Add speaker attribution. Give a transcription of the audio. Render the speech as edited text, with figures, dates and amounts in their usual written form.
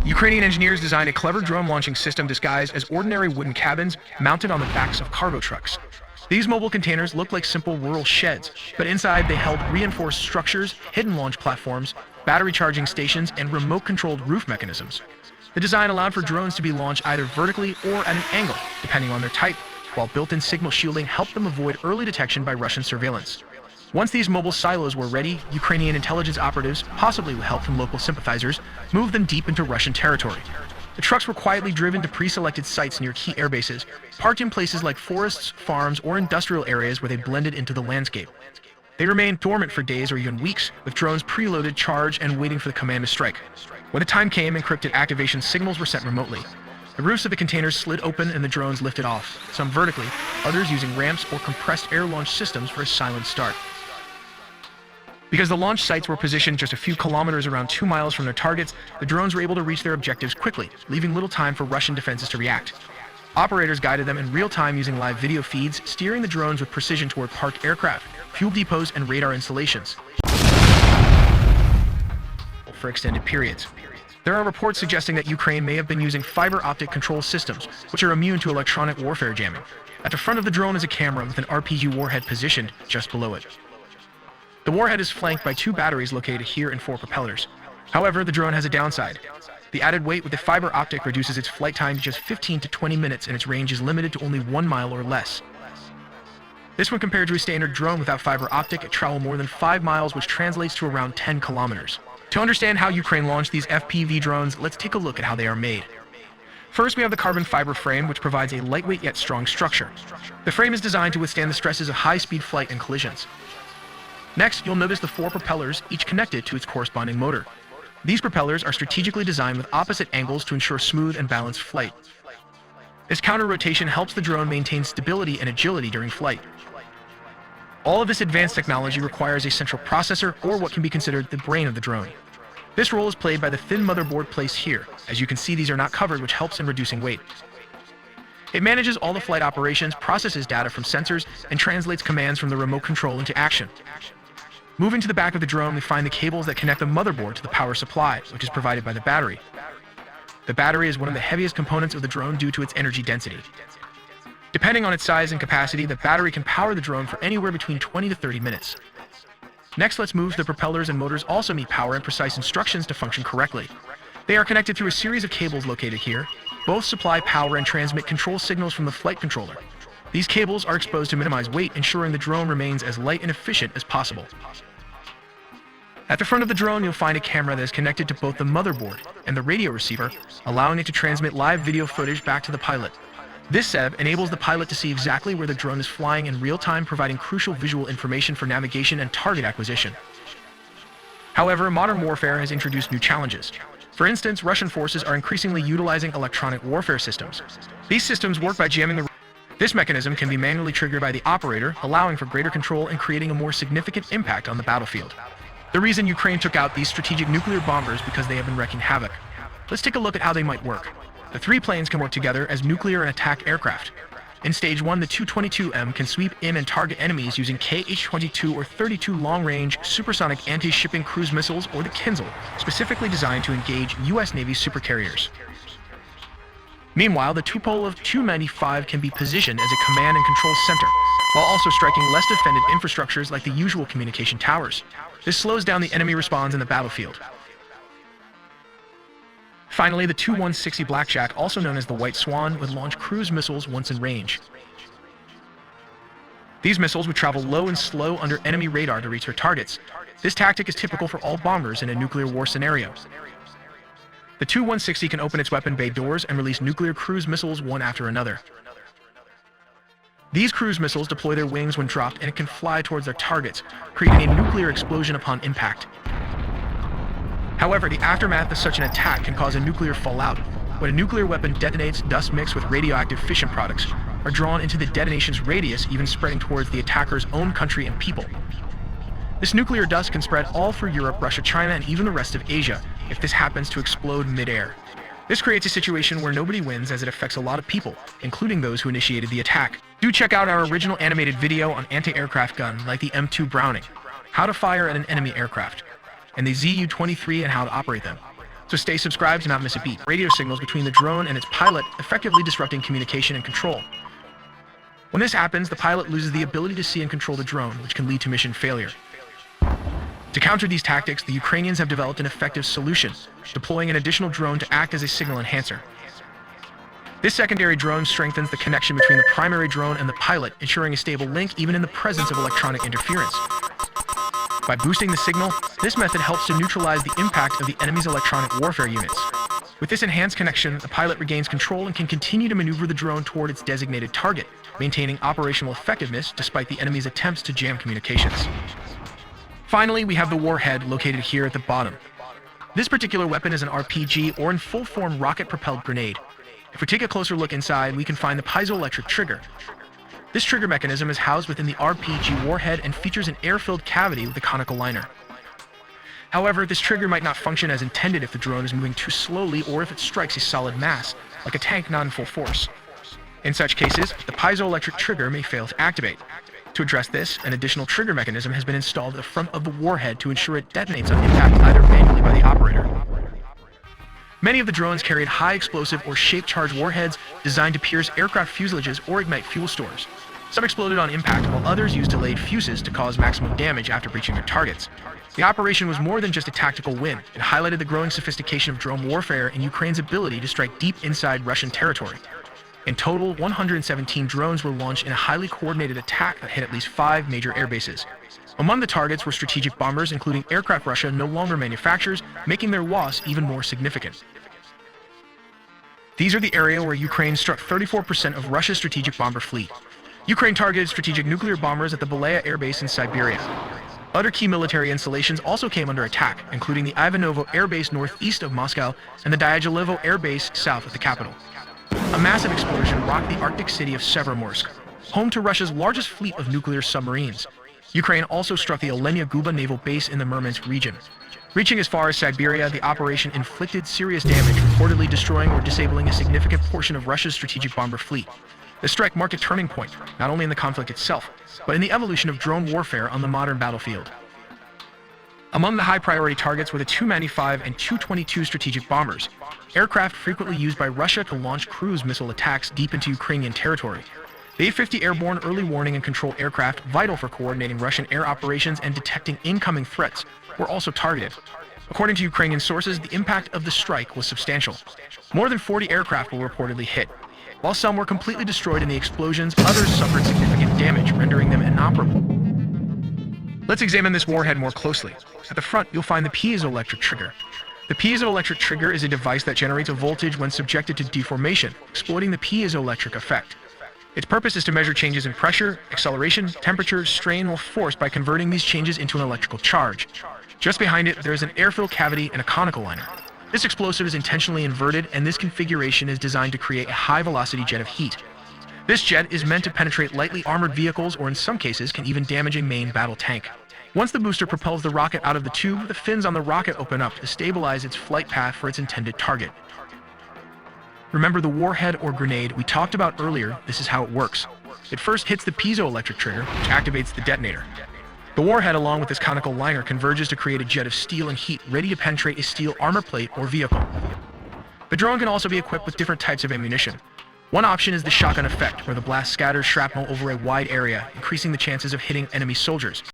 Speaker 1: Ukrainian engineers designed a clever drone launching system disguised as ordinary wooden cabins mounted on the backs of cargo trucks. These mobile containers looked like simple rural sheds, but inside they held reinforced structures, hidden launch platforms, battery charging stations, and remote-controlled roof mechanisms. The design allowed for drones to be launched either vertically or at an angle, depending on their type, while built-in signal shielding helped them avoid early detection by Russian surveillance. Once these mobile silos were ready, Ukrainian intelligence operatives, possibly with help from local sympathizers, moved them deep into Russian territory. The trucks were quietly driven to pre-selected sites near key airbases, parked in places like forests, farms, or industrial areas where they blended into the landscape. They remained dormant for days or even weeks, with drones preloaded, charged, and waiting for the command to strike. When the time came, encrypted activation signals were sent remotely. The roofs of the containers slid open and the drones lifted off, some vertically, others using ramps or compressed air launch systems for a silent start. Because the launch sites were positioned just a few kilometers around 2 miles from their targets, the drones were able to reach their objectives quickly, leaving little time for Russian defenses to react. Operators guided them in real time using live video feeds, steering the drones with precision toward parked aircraft, fuel depots, and radar installations for extended periods. There are reports suggesting that Ukraine may have been using fiber optic control systems, which are immune to electronic warfare jamming. At the front of the drone is a camera with an RPG warhead positioned just below it. The warhead is flanked by 2 batteries located here and 4 propellers. However, the drone has a downside. The added weight with the fiber optic reduces its flight time to just 15 to 20 minutes and its range is limited to only 1 mile or less. This when compared to a standard drone without fiber optic, it travels more than 5 miles, which translates to around 10 kilometers. To understand how Ukraine launched these FPV drones, let's take a look at how they are made. First, we have the carbon fiber frame, which provides a lightweight yet strong structure. The frame is designed to withstand the stresses of high-speed flight and collisions. Next, you'll notice the 4 propellers, each connected to its corresponding motor. These propellers are strategically designed with opposite angles to ensure smooth and balanced flight. This counter-rotation helps the drone maintain stability and agility during flight. All of this advanced technology requires a central processor, or what can be considered the brain of the drone. This role is played by the thin motherboard placed here. As you can see, these are not covered, which helps in reducing weight. It manages all the flight operations, processes data from sensors, and translates commands from the remote control into action. Moving to the back of the drone, we find the cables that connect the motherboard to the power supply, which is provided by the battery. The battery is one of the heaviest components of the drone due to its energy density. Depending on its size and capacity, the battery can power the drone for anywhere between 20 to 30 minutes. Next, let's move to the propellers and motors also need power and precise instructions to function correctly. They are connected through a series of cables located here. Both supply power and transmit control signals from the flight controller. These cables are exposed to minimize weight, ensuring the drone remains as light and efficient as possible. At the front of the drone, you'll find a camera that is connected to both the motherboard and the radio receiver, allowing it to transmit live video footage back to the pilot. This setup enables the pilot to see exactly where the drone is flying in real time, providing crucial visual information for navigation and target acquisition. However, modern warfare has introduced new challenges. For instance, Russian forces are increasingly utilizing electronic warfare systems. These systems work by jamming the This mechanism can be manually triggered by the operator, allowing for greater control and creating a more significant impact on the battlefield. The reason Ukraine took out these strategic nuclear bombers because they have been wreaking havoc. Let's take a look at how they might work. The 3 planes can work together as nuclear and attack aircraft. In Stage 1, the Tu-22M can sweep in and target enemies using Kh-22 or 32 long-range supersonic anti-shipping cruise missiles, or the Kinzhal, specifically designed to engage U.S. Navy supercarriers. Meanwhile, the Tupolev Tu-95 can be positioned as a command and control center, while also striking less defended infrastructures like the usual communication towers. This slows down the enemy response in the battlefield. Finally, the Tu-160 Blackjack, also known as the White Swan, would launch cruise missiles once in range. These missiles would travel low and slow under enemy radar to reach their targets. This tactic is typical for all bombers in a nuclear war scenario. The Tu-160 can open its weapon bay doors and release nuclear cruise missiles one after another. These cruise missiles deploy their wings when dropped, and it can fly towards their targets, creating a nuclear explosion upon impact. However, the aftermath of such an attack can cause a nuclear fallout. When a nuclear weapon detonates, dust mixed with radioactive fission products are drawn into the detonation's radius, even spreading towards the attacker's own country and people. This nuclear dust can spread all through Europe, Russia, China, and even the rest of Asia if this happens to explode mid-air. This creates a situation where nobody wins, as it affects a lot of people, including those who initiated the attack. Do check out our original animated video on anti-aircraft gun like the M2 Browning, how to fire at an enemy aircraft, and the Zu-23 and how to operate them. So stay subscribed to not miss a beat. Radio signals between the drone and its pilot, effectively disrupting communication and control. When this happens, the pilot loses the ability to see and control the drone, which can lead to mission failure. To counter these tactics, the Ukrainians have developed an effective solution, deploying an additional drone to act as a signal enhancer. This secondary drone strengthens the connection between the primary drone and the pilot, ensuring a stable link even in the presence of electronic interference. By boosting the signal, this method helps to neutralize the impact of the enemy's electronic warfare units. With this enhanced connection, the pilot regains control and can continue to maneuver the drone toward its designated target, maintaining operational effectiveness despite the enemy's attempts to jam communications. Finally, we have the warhead located here at the bottom. This particular weapon is an RPG or in full-form rocket-propelled grenade. If we take a closer look inside, we can find the piezoelectric trigger. This trigger mechanism is housed within the RPG warhead and features an air-filled cavity with a conical liner. However, this trigger might not function as intended if the drone is moving too slowly or if it strikes a solid mass, like a tank not in full force. In such cases, the piezoelectric trigger may fail to activate. To address this, an additional trigger mechanism has been installed at the front of the warhead to ensure it detonates on impact either manually by the operator. Many of the drones carried high explosive or shape-charged warheads designed to pierce aircraft fuselages or ignite fuel stores. Some exploded on impact, while others used delayed fuses to cause maximum damage after breaching their targets. The operation was more than just a tactical win. It highlighted the growing sophistication of drone warfare and Ukraine's ability to strike deep inside Russian territory. In total, 117 drones were launched in a highly coordinated attack that hit at least 5 major air bases. Among the targets were strategic bombers, including aircraft Russia no longer manufactures, making their loss even more significant. These are the area where Ukraine struck 34% of Russia's strategic bomber fleet. Ukraine targeted strategic nuclear bombers at the Belaya Air Base in Siberia. Other key military installations also came under attack, including the Ivanovo Air Base northeast of Moscow and the Dyagilevo Air Base south of the capital. A massive explosion rocked the Arctic city of Severomorsk, home to Russia's largest fleet of nuclear submarines. Ukraine also struck the Olenia Guba naval base in the Murmansk region. Reaching as far as Siberia, the operation inflicted serious damage, reportedly destroying or disabling a significant portion of Russia's strategic bomber fleet. The strike marked a turning point, not only in the conflict itself, but in the evolution of drone warfare on the modern battlefield. Among the high-priority targets were the Tu-95 and Tu-22 strategic bombers, aircraft frequently used by Russia to launch cruise missile attacks deep into Ukrainian territory. The A-50 airborne early warning and control aircraft, vital for coordinating Russian air operations and detecting incoming threats, were also targeted. According to Ukrainian sources, the impact of the strike was substantial. More than 40 aircraft were reportedly hit. While some were completely destroyed in the explosions, others suffered significant damage, rendering them inoperable. Let's examine this warhead more closely. At the front, you'll find the piezoelectric trigger. The piezoelectric trigger is a device that generates a voltage when subjected to deformation, exploiting the piezoelectric effect. Its purpose is to measure changes in pressure, acceleration, temperature, strain, or force by converting these changes into an electrical charge. Just behind it, there is an air-filled cavity and a conical liner. This explosive is intentionally inverted, and this configuration is designed to create a high-velocity jet of heat. This jet is meant to penetrate lightly armored vehicles or in some cases can even damage a main battle tank. Once the booster propels the rocket out of the tube, the fins on the rocket open up to stabilize its flight path for its intended target. Remember the warhead or grenade we talked about earlier? This is how it works. It first hits the piezoelectric trigger, which activates the detonator. The warhead, along with this conical liner, converges to create a jet of steel and heat ready to penetrate a steel armor plate or vehicle. The drone can also be equipped with different types of ammunition. One option is the shotgun effect, where the blast scatters shrapnel over a wide area, increasing the chances of hitting enemy soldiers.